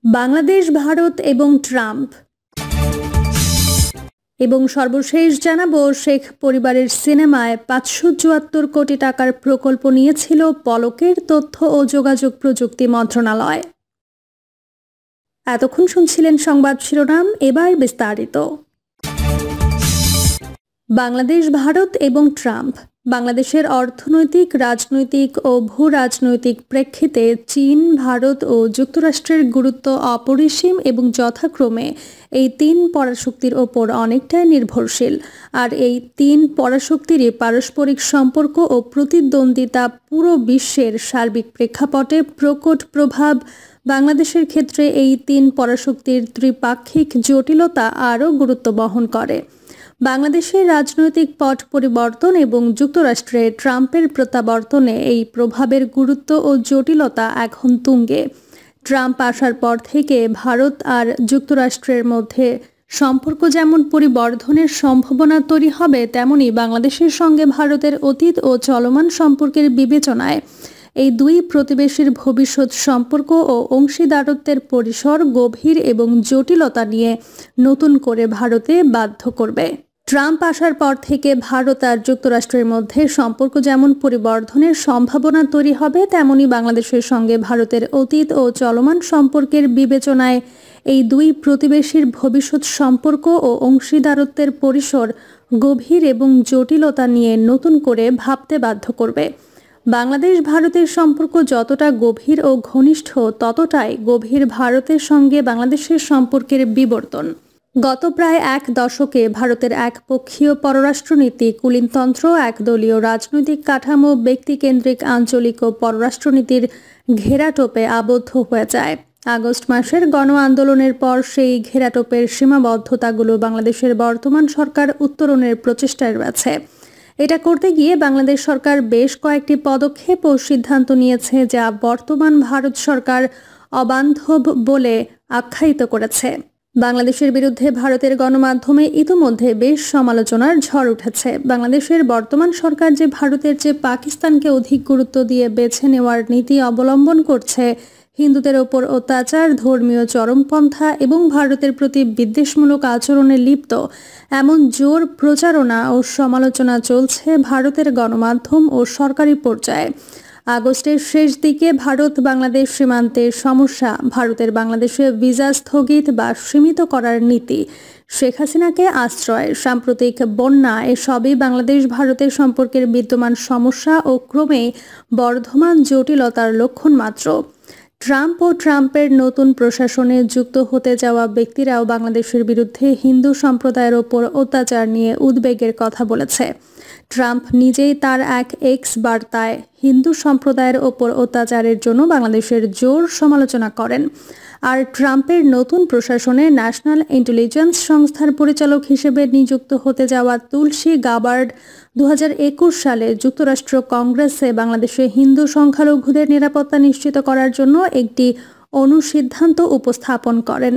বাংলাদেশ, ভারত এবং ট্রাম্প এবং সর্বশেষ জানাবো শেখ পরিবারের সিনেমায় ৫৭৪ কোটি টাকার প্রকল্প নিয়েছিল পলকের তথ্য ও যোগাযোগ প্রযুক্তি মন্ত্রণালয়। এতক্ষণ শুনছিলেন সংবাদ শিরোনাম, এবার বিস্তারিত। বাংলাদেশ, ভারত এবং ট্রাম্প। বাংলাদেশের অর্থনৈতিক, রাজনৈতিক ও ভূ রাজনৈতিক প্রেক্ষিতে চীন, ভারত ও যুক্তরাষ্ট্রের গুরুত্ব অপরিসীম এবং যথাক্রমে এই তিন পরাশক্তির ওপর অনেকটাই নির্ভরশীল। আর এই তিন পরাশক্তিরই পারস্পরিক সম্পর্ক ও প্রতিদ্বন্দ্বিতা পুরো বিশ্বের সার্বিক প্রেক্ষাপটে প্রকট প্রভাব। বাংলাদেশের ক্ষেত্রে এই তিন পরাশক্তির ত্রিপাক্ষিক জটিলতা আরও গুরুত্ব বহন করে। বাংলাদেশের রাজনৈতিক পট পরিবর্তন এবং যুক্তরাষ্ট্রে ট্রাম্পের প্রত্যাবর্তনে এই প্রভাবের গুরুত্ব ও জটিলতা এখন তুঙ্গে। ট্রাম্প আসার পর থেকে ভারত আর যুক্তরাষ্ট্রের মধ্যে সম্পর্ক যেমন পরিবর্ধনের সম্ভাবনা তৈরি হবে, তেমনি বাংলাদেশের সঙ্গে ভারতের অতীত ও চলমান সম্পর্কের বিবেচনায় এই দুই প্রতিবেশীর ভবিষ্যৎ সম্পর্ক ও অংশীদারত্বের পরিসর গভীর এবং জটিলতা নিয়ে নতুন করে ভারতে বাধ্য করবে। ট্রাম্প আসার পর থেকে ভারত আর যুক্তরাষ্ট্রের মধ্যে সম্পর্ক যেমন পরিবর্ধনের সম্ভাবনা তৈরি হবে, তেমনি বাংলাদেশের সঙ্গে ভারতের অতীত ও চলমান সম্পর্কের বিবেচনায় এই দুই প্রতিবেশীর ভবিষ্যৎ সম্পর্ক ও অংশীদারত্বের পরিসর গভীর এবং জটিলতা নিয়ে নতুন করে ভাবতে বাধ্য করবে। বাংলাদেশ ভারতের সম্পর্ক যতটা গভীর ও ঘনিষ্ঠ, ততটাই গভীর ভারতের সঙ্গে বাংলাদেশের সম্পর্কের বিবর্তন। গত প্রায় এক দশকে ভারতের একপক্ষীয় পররাষ্ট্রনীতি, কুলীনতন্ত্র, একদলীয় রাজনৈতিক কাঠামো, ব্যক্তিকেন্দ্রিক আঞ্চলিক ও পররাষ্ট্রনীতির ঘেরাটোপে আবদ্ধ হয়ে যায়। আগস্ট মাসের গণ আন্দোলনের পর সেই ঘেরাটোপের সীমাবদ্ধতাগুলো বাংলাদেশের বর্তমান সরকার উত্তরণের প্রচেষ্টায় রয়েছে। এটা করতে গিয়ে বাংলাদেশ সরকার বেশ কয়েকটি পদক্ষেপ ও সিদ্ধান্ত নিয়েছে, যা বর্তমান ভারত সরকার অবান্ধব বলে আখ্যায়িত করেছে। বাংলাদেশের বিরুদ্ধে ভারতের গণমাধ্যমে ইতিমধ্যে বেশ সমালোচনার ঝড় উঠেছে। বাংলাদেশের বর্তমান সরকার যে ভারতের চেয়ে পাকিস্তানকে অধিক গুরুত্ব দিয়ে বেছে নেওয়ার নীতি অবলম্বন করছে, হিন্দুদের ওপর অত্যাচার, ধর্মীয় চরমপন্থা এবং ভারতের প্রতি বিদ্বেষমূলক আচরণে লিপ্ত, এমন জোর প্রচারণা ও সমালোচনা চলছে ভারতের গণমাধ্যম ও সরকারি পর্যায়ে। আগস্টের শেষ দিকে ভারত বাংলাদেশ সীমান্তে সমস্যা, ভারতের বাংলাদেশে ভিসা স্থগিত বা সীমিত করার নীতি, শেখ হাসিনাকে আশ্রয়, সাম্প্রতিক বন্যা, এসবই বাংলাদেশ ভারতের সম্পর্কের বিদ্যমান সমস্যা ও ক্রমে বর্ধমান জটিলতার লক্ষণ মাত্র। ট্রাম্প ও ট্রাম্পের নতুন প্রশাসনে যুক্ত হতে যাওয়া ব্যক্তিরাও বাংলাদেশের বিরুদ্ধে হিন্দু সম্প্রদায়ের ওপর অত্যাচার নিয়ে উদ্বেগের কথা বলেছে। ট্রাম্প নিজেই তার এক এক্স বার্তায় হিন্দু সম্প্রদায়ের ওপর অত্যাচারের জন্য বাংলাদেশের জোর সমালোচনা করেন। আর ট্রাম্পের নতুন প্রশাসনে ন্যাশনাল ইন্টেলিজেন্স সংস্থার পরিচালক হিসেবে নিযুক্ত হতে যাওয়া তুলসী গাবার্ড ২০২১ সালে যুক্তরাষ্ট্র কংগ্রেসে বাংলাদেশে হিন্দু সংখ্যালঘুদের নিরাপত্তা নিশ্চিত করার জন্য একটি অনুসিদ্ধান্ত উপস্থাপন করেন।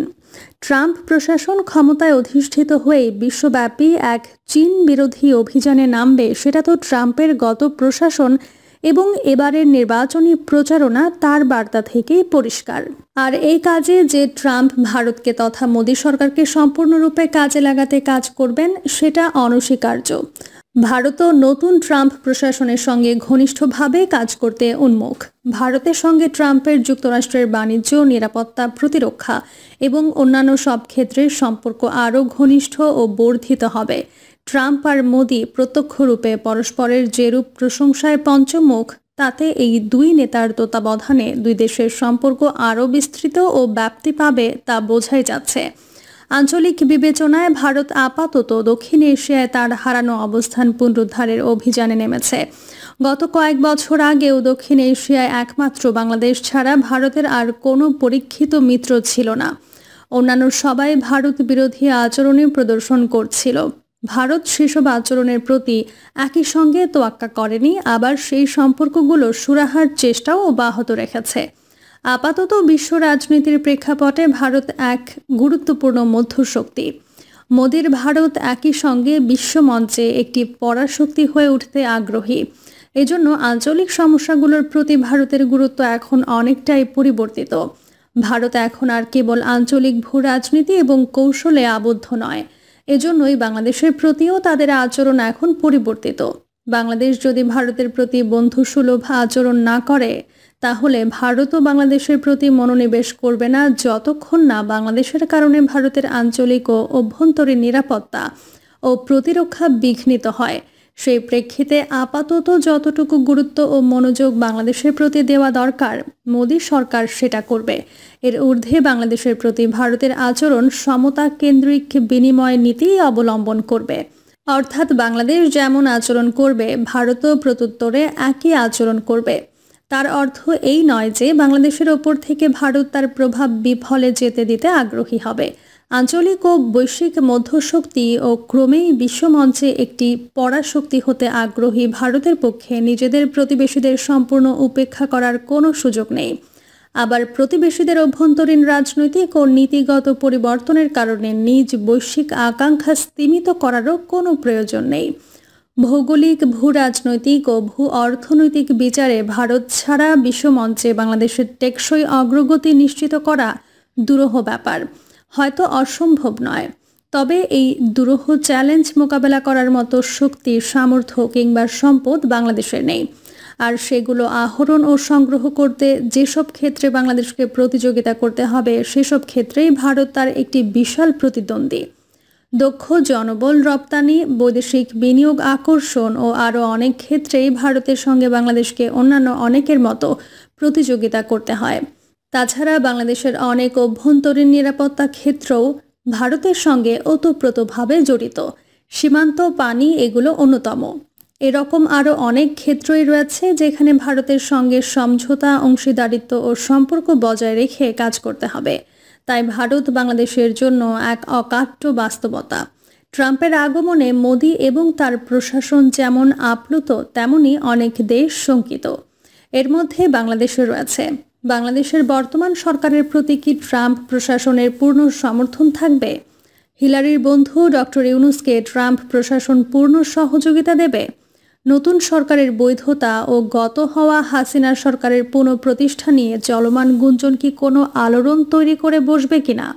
ট্রাম্প প্রশাসন ক্ষমতায় অধিষ্ঠিত হয়ে বিশ্বব্যাপী এক চীন বিরোধী অভিযানে নামবে, সেটা তো ট্রাম্পের গত প্রশাসন এবং এবারের নির্বাচনী প্রচারণা তার বার্তা থেকেই পরিষ্কার। আর এই কাজে যে ট্রাম্প ভারতকে তথা মোদী সরকারকে সম্পূর্ণরূপে কাজে লাগাতে কাজ করবেন, সেটা অনস্বীকার্য। ভারতও নতুন ট্রাম্প প্রশাসনের সঙ্গে ঘনিষ্ঠভাবে কাজ করতে উন্মুখ। ভারতের সঙ্গে ট্রাম্পের যুক্তরাষ্ট্রের বাণিজ্য, নিরাপত্তা, প্রতিরক্ষা এবং অন্যান্য সব ক্ষেত্রে সম্পর্ক আরও ঘনিষ্ঠ ও বর্ধিত হবে। ট্রাম্প আর মোদি প্রত্যক্ষরূপে পরস্পরের যেরূপ প্রশংসায় পঞ্চমুখ, তাতে এই দুই নেতার তত্ত্বাবধানে দুই দেশের সম্পর্ক আরও বিস্তৃত ও ব্যাপ্তি পাবে, তা বোঝাই যাচ্ছে। আঞ্চলিক বিবেচনায় ভারত আপাতত দক্ষিণ এশিয়ায় তার হারানো অবস্থান পুনরুদ্ধারের অভিযানে নেমেছে। গত কয়েক বছর আগেও দক্ষিণ এশিয়ায় একমাত্র বাংলাদেশ ছাড়া ভারতের আর কোনো পরীক্ষিত মিত্র ছিল না। অন্যান্য সবাই ভারত বিরোধী আচরণে প্রদর্শন করছিল। ভারত সেসব আচরণের প্রতি একই সঙ্গে তোয়াক্কা করেনি, আবার সেই সম্পর্কগুলো সুরাহার চেষ্টাও অব্যাহত রেখেছে। আপাতত বিশ্ব রাজনীতির প্রেক্ষাপটে ভারত এক গুরুত্বপূর্ণ মধ্যশক্তি। মোদির ভারত একই সঙ্গে বিশ্বমঞ্চে একটি পরাশক্তি হয়ে উঠতে আগ্রহী। এজন্য আঞ্চলিক সমস্যাগুলোর প্রতি ভারতের গুরুত্ব এখন অনেকটাই পরিবর্তিত। ভারত এখন আর কেবল আঞ্চলিক ভূ রাজনীতি এবং কৌশলে আবদ্ধ নয়। এজন্যই বাংলাদেশের প্রতিও তাদের আচরণ এখন পরিবর্তিত। বাংলাদেশ যদি ভারতের প্রতি বন্ধুসুলভ আচরণ না করে, তাহলে ভারতও বাংলাদেশের প্রতি মনোনিবেশ করবে না যতক্ষণ না বাংলাদেশের কারণে ভারতের আঞ্চলিক ও অভ্যন্তরীণ নিরাপত্তা ও প্রতিরক্ষা বিঘ্নিত হয়। সেই প্রেক্ষিতে আপাতত যতটুকু গুরুত্ব ও মনোযোগ বাংলাদেশের প্রতি দেওয়া দরকার, মোদী সরকার সেটা করবে। এর ঊর্ধ্বে বাংলাদেশের প্রতি ভারতের আচরণ সমতা কেন্দ্রিক বিনিময় নীতি অবলম্বন করবে। অর্থাৎ বাংলাদেশ যেমন আচরণ করবে, ভারতও প্রত্যুত্তরে একই আচরণ করবে। তার অর্থ এই নয় যে বাংলাদেশের ওপর থেকে ভারত তার প্রভাব বিফলে যেতে দিতে আগ্রহী হবে। আঞ্চলিক ও বৈশ্বিক মধ্যশক্তি ও ক্রমেই বিশ্বমঞ্চে একটি পরাশক্তি হতে আগ্রহী ভারতের পক্ষে নিজেদের প্রতিবেশীদের সম্পূর্ণ উপেক্ষা করার কোনো সুযোগ নেই। আবার প্রতিবেশীদের অভ্যন্তরীণ রাজনৈতিক ও নীতিগত পরিবর্তনের কারণে নিজ বৈশ্বিক আকাঙ্ক্ষা স্তীমিত করারও কোনো প্রয়োজন নেই। ভৌগোলিক, ভূ রাজনৈতিক ও ভূ অর্থনৈতিক বিচারে ভারত ছাড়া বিশ্বমঞ্চে বাংলাদেশের টেকসই অগ্রগতি নিশ্চিত করা দুরূহ ব্যাপার, হয়তো অসম্ভব নয়। তবে এই দুরূহ চ্যালেঞ্জ মোকাবেলা করার মতো শক্তি, সামর্থ্য কিংবা সম্পদ বাংলাদেশের নেই। আর সেগুলো আহরণ ও সংগ্রহ করতে যেসব ক্ষেত্রে বাংলাদেশকে প্রতিযোগিতা করতে হবে, সেসব ক্ষেত্রেই ভারত তার একটি বিশাল প্রতিদ্বন্দ্বী। দক্ষ জনবল রপ্তানি, বৈদেশিক বিনিয়োগ আকর্ষণ ও আরও অনেক ক্ষেত্রেই ভারতের সঙ্গে বাংলাদেশকে অন্যান্য অনেকের মতো প্রতিযোগিতা করতে হয়। তাছাড়া বাংলাদেশের অনেক অভ্যন্তরীণ নিরাপত্তা ক্ষেত্রও ভারতের সঙ্গে ওতপ্রোতভাবে জড়িত। সীমান্ত, পানি এগুলো অন্যতম। এরকম আরও অনেক ক্ষেত্রই রয়েছে যেখানে ভারতের সঙ্গে সমঝোতা, অংশীদারিত্ব ও সম্পর্ক বজায় রেখে কাজ করতে হবে। তাই ভারত বাংলাদেশের জন্য এক অকাট্য বাস্তবতা। ট্রাম্পের আগমনে মোদি এবং তার প্রশাসন যেমন আপ্লুত, তেমনি অনেক দেশ শঙ্কিত। এর মধ্যে বাংলাদেশও রয়েছে। বাংলাদেশের বর্তমান সরকারের প্রতি কি ট্রাম্প প্রশাসনের পূর্ণ সমর্থন থাকবে? হিলারির বন্ধু ডক্টর ইউনূসকে ট্রাম্প প্রশাসন পূর্ণ সহযোগিতা দেবে? নতুন সরকারের বৈধতা ও গত হওয়া হাসিনা সরকারের পুনঃপ্রতিষ্ঠা নিয়ে চলমান গুঞ্জন কি কোনো আলোড়ন তৈরি করে বসবে কিনা?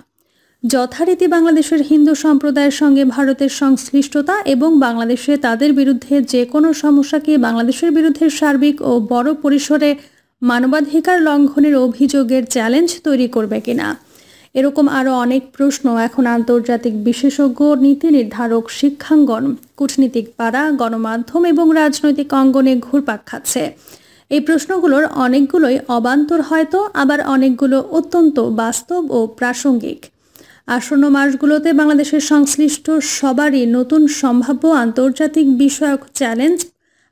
যথারীতি বাংলাদেশের হিন্দু সম্প্রদায়ের সঙ্গে ভারতের সংশ্লিষ্টতা এবং বাংলাদেশে তাদের বিরুদ্ধে যে কোনো সমস্যাকে বাংলাদেশের বিরুদ্ধে সার্বিক ও বড় পরিসরে মানবাধিকার লঙ্ঘনের অভিযোগের চ্যালেঞ্জ তৈরি করবে কিনা? এরকম আরও অনেক প্রশ্ন এখন আন্তর্জাতিক বিশেষজ্ঞ, নীতি নির্ধারক, শিক্ষাঙ্গন, কূটনীতিক পাড়া, গণমাধ্যম এবং রাজনৈতিক অঙ্গনে ঘুরপাক খাচ্ছে। এই প্রশ্নগুলোর অনেকগুলোই অবান্তর হয়তো, আবার অনেকগুলো অত্যন্ত বাস্তব ও প্রাসঙ্গিক। আসন্ন মাসগুলোতে বাংলাদেশের সংশ্লিষ্ট সবারই নতুন সম্ভাব্য আন্তর্জাতিক বিষয়ক চ্যালেঞ্জ,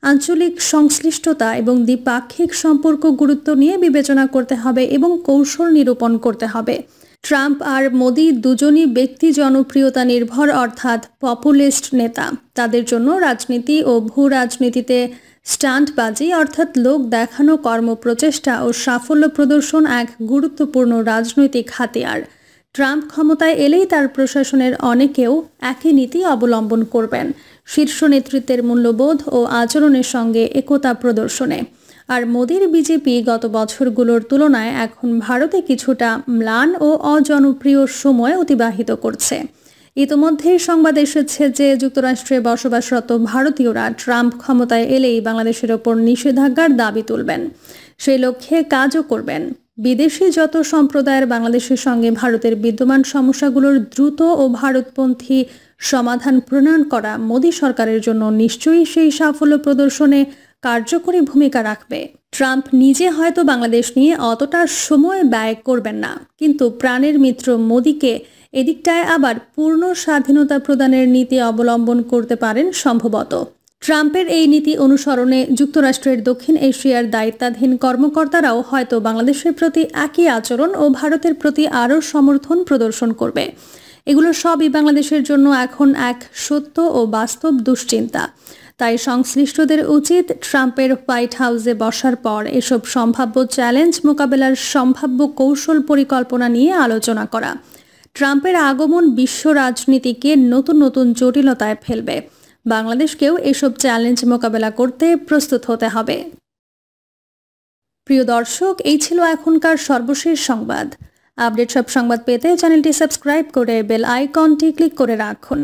আঞ্চলিক সংশ্লিষ্টতা এবং দ্বিপাক্ষিক সম্পর্ক গুরুত্ব নিয়ে বিবেচনা করতে হবে এবং কৌশল নিরূপণ করতে হবে। ট্রাম্প আর মোদি দুজনই ব্যক্তি জনপ্রিয়তা নির্ভর, অর্থাৎ পপুলিস্ট নেতা। তাদের জন্য রাজনীতি ও ভূ রাজনীতিতে স্টান্টবাজি, অর্থাৎ লোক দেখানো কর্মপ্রচেষ্টা ও সাফল্য প্রদর্শন এক গুরুত্বপূর্ণ রাজনৈতিক হাতিয়ার। ট্রাম্প ক্ষমতায় এলেই তার প্রশাসনের অনেকেও একই নীতি অবলম্বন করবেন, শীর্ষ নেতৃত্বের মূল্যবোধ ও আচরণের সঙ্গে একতা প্রদর্শনে। আর মোদির বিজেপি গত বছরগুলোর তুলনায় এখন ভারতে কিছুটা ম্লান ও অজনপ্রিয় সময় অতিবাহিত করছে। ইতোমধ্যেই সংবাদ এসেছে যে যুক্তরাষ্ট্রে বসবাসরত ভারতীয়রা ট্রাম্প ক্ষমতায় এলেই বাংলাদেশের ওপর নিষেধাজ্ঞার দাবি তুলবেন, সেই লক্ষ্যে কাজও করবেন। বিদেশি যত সম্প্রদায়ের বাংলাদেশের সঙ্গে ভারতের বিদ্যমান সমস্যাগুলোর দ্রুত ও ভারতপন্থী সমাধান প্রণয়ন করা মোদি সরকারের জন্য নিশ্চয়ই সেই সাফল্য প্রদর্শনে কার্যকরী ভূমিকা রাখবে। ট্রাম্প নিজে হয়তো বাংলাদেশ নিয়ে অতটা সময় ব্যয় করবেন না, কিন্তু প্রাণের মিত্র মোদিকে এদিকটায় আবার পূর্ণ স্বাধীনতা প্রদানের নীতি অবলম্বন করতে পারেন সম্ভবত। ট্রাম্পের এই নীতি অনুসরণে যুক্তরাষ্ট্রের দক্ষিণ এশিয়ার দায়িত্বাধীন কর্মকর্তারাও হয়তো বাংলাদেশের প্রতি একই আচরণ ও ভারতের প্রতি আরও সমর্থন প্রদর্শন করবে। এগুলো সবই বাংলাদেশের জন্য এখন এক সত্য ও বাস্তব দুশ্চিন্তা। তাই সংশ্লিষ্টদের উচিত ট্রাম্পের হোয়াইট হাউসে বসার পর এসব সম্ভাব্য চ্যালেঞ্জ মোকাবেলার সম্ভাব্য কৌশল পরিকল্পনা নিয়ে আলোচনা করা। ট্রাম্পের আগমন বিশ্ব রাজনীতিকে নতুন নতুন জটিলতায় ফেলবে। বাংলাদেশকেও এসব চ্যালেঞ্জ মোকাবেলা করতে প্রস্তুত হতে হবে। প্রিয় দর্শক, এই ছিল এখনকার সর্বশেষ সংবাদ। আপডেট সব সংবাদ পেতে চ্যানেলটি সাবস্ক্রাইব করে বেল আইকনটি ক্লিক করে রাখুন।